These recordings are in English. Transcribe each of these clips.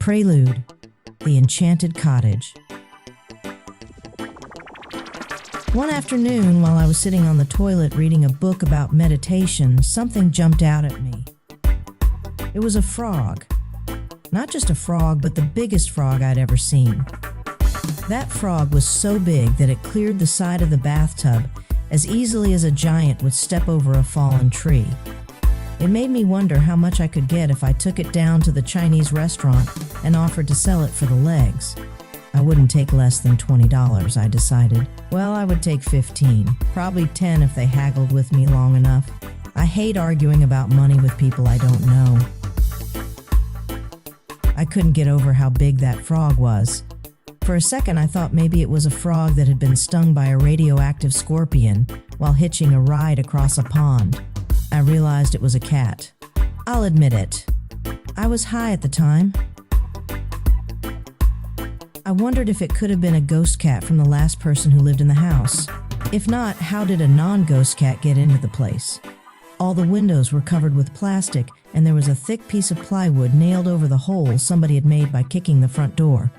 Prelude, The Enchanted Cottage. One afternoon, while I was sitting on the toilet reading a book about meditation, something jumped out at me. It was a frog. Not just a frog, but the biggest frog I'd ever seen. That frog was so big that it cleared the side of the bathtub as easily as a giant would step over a fallen tree. It made me wonder how much I could get if I took it down to the Chinese restaurant and offered to sell it for the legs. I wouldn't take less than $20, I decided. Well, I would take 15, probably 10 if they haggled with me long enough. I hate arguing about money with people I don't know. I couldn't get over how big that frog was. For a second, I thought maybe it was a frog that had been stung by a radioactive scorpion while hitching a ride across a pond. I realized it was a cat. I'll admit it. I was high at the time. I wondered if it could have been a ghost cat from the last person who lived in the house. If not, how did a non-ghost cat get into the place? All the windows were covered with plastic, and there was a thick piece of plywood nailed over the hole somebody had made by kicking the front door.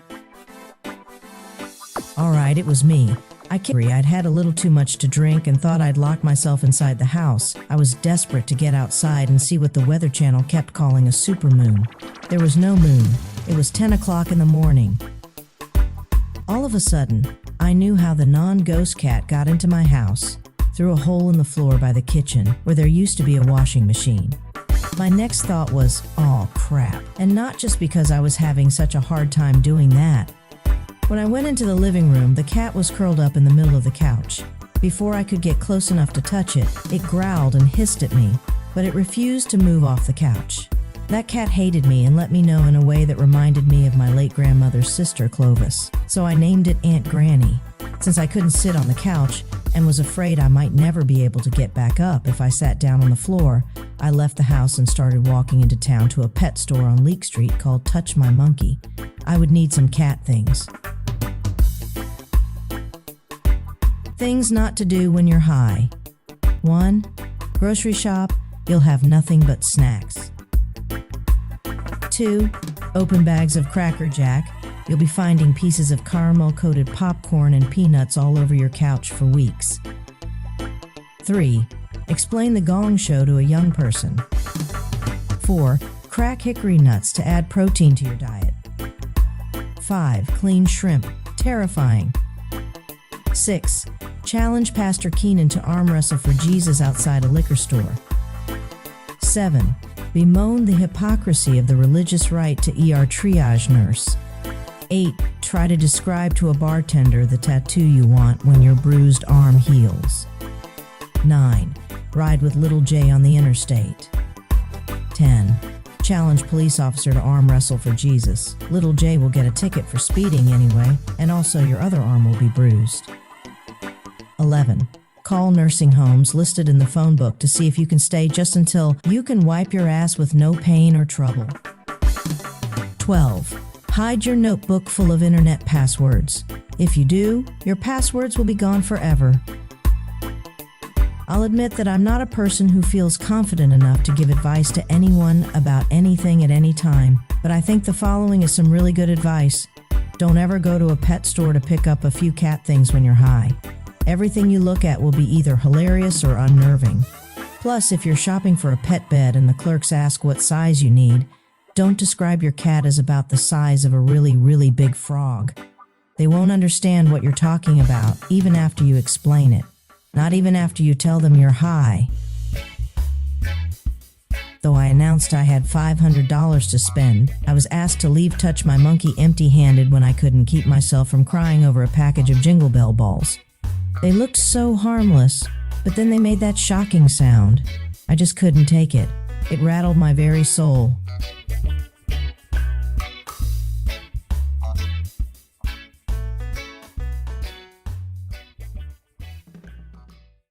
All right, it was me. I'd had a little too much to drink and thought I'd lock myself inside the house. I was desperate to get outside and see what the Weather Channel kept calling a supermoon. There was no moon. It was 10 o'clock in the morning. All of a sudden, I knew how the non-ghost cat got into my house, through a hole in the floor by the kitchen, where there used to be a washing machine. My next thought was, oh crap, and not just because I was having such a hard time doing that. When I went into the living room, the cat was curled up in the middle of the couch. Before I could get close enough to touch it, it growled and hissed at me, but it refused to move off the couch. That cat hated me and let me know in a way that reminded me of my late grandmother's sister, Clovis. So I named it Aunt Granny, since I couldn't sit on the couch and was afraid I might never be able to get back up if I sat down on the floor. I left the house and started walking into town to a pet store on Leek Street called Touch My Monkey. I would need some cat things. Things not to do when you're high. 1. Grocery shop, you'll have nothing but snacks. 2. Open bags of Cracker Jack. You'll be finding pieces of caramel-coated popcorn and peanuts all over your couch for weeks. 3. Explain the Gong Show to a young person. 4. Crack hickory nuts to add protein to your diet. 5. Clean shrimp. Terrifying. 6. Challenge Pastor Keenan to arm wrestle for Jesus outside a liquor store. 7. Bemoan the hypocrisy of the religious right to ER triage nurse. 8. Try to describe to a bartender the tattoo you want when your bruised arm heals. 9. Ride with Little J on the interstate. 10. Challenge police officer to arm wrestle for Jesus. Little J will get a ticket for speeding anyway, and also your other arm will be bruised. 11. Call nursing homes listed in the phone book to see if you can stay just until you can wipe your ass with no pain or trouble. 12. Hide your notebook full of internet passwords. If you do, your passwords will be gone forever. I'll admit that I'm not a person who feels confident enough to give advice to anyone about anything at any time, but I think the following is some really good advice. Don't ever go to a pet store to pick up a few cat things when you're high. Everything you look at will be either hilarious or unnerving. Plus, if you're shopping for a pet bed and the clerks ask what size you need, don't describe your cat as about the size of a really, really big frog. They won't understand what you're talking about, even after you explain it. Not even after you tell them you're high. Though I announced I had $500 to spend, I was asked to leave Touch My Monkey empty-handed when I couldn't keep myself from crying over a package of Jingle Bell balls. They looked so harmless, but then they made that shocking sound. I just couldn't take it. It rattled my very soul.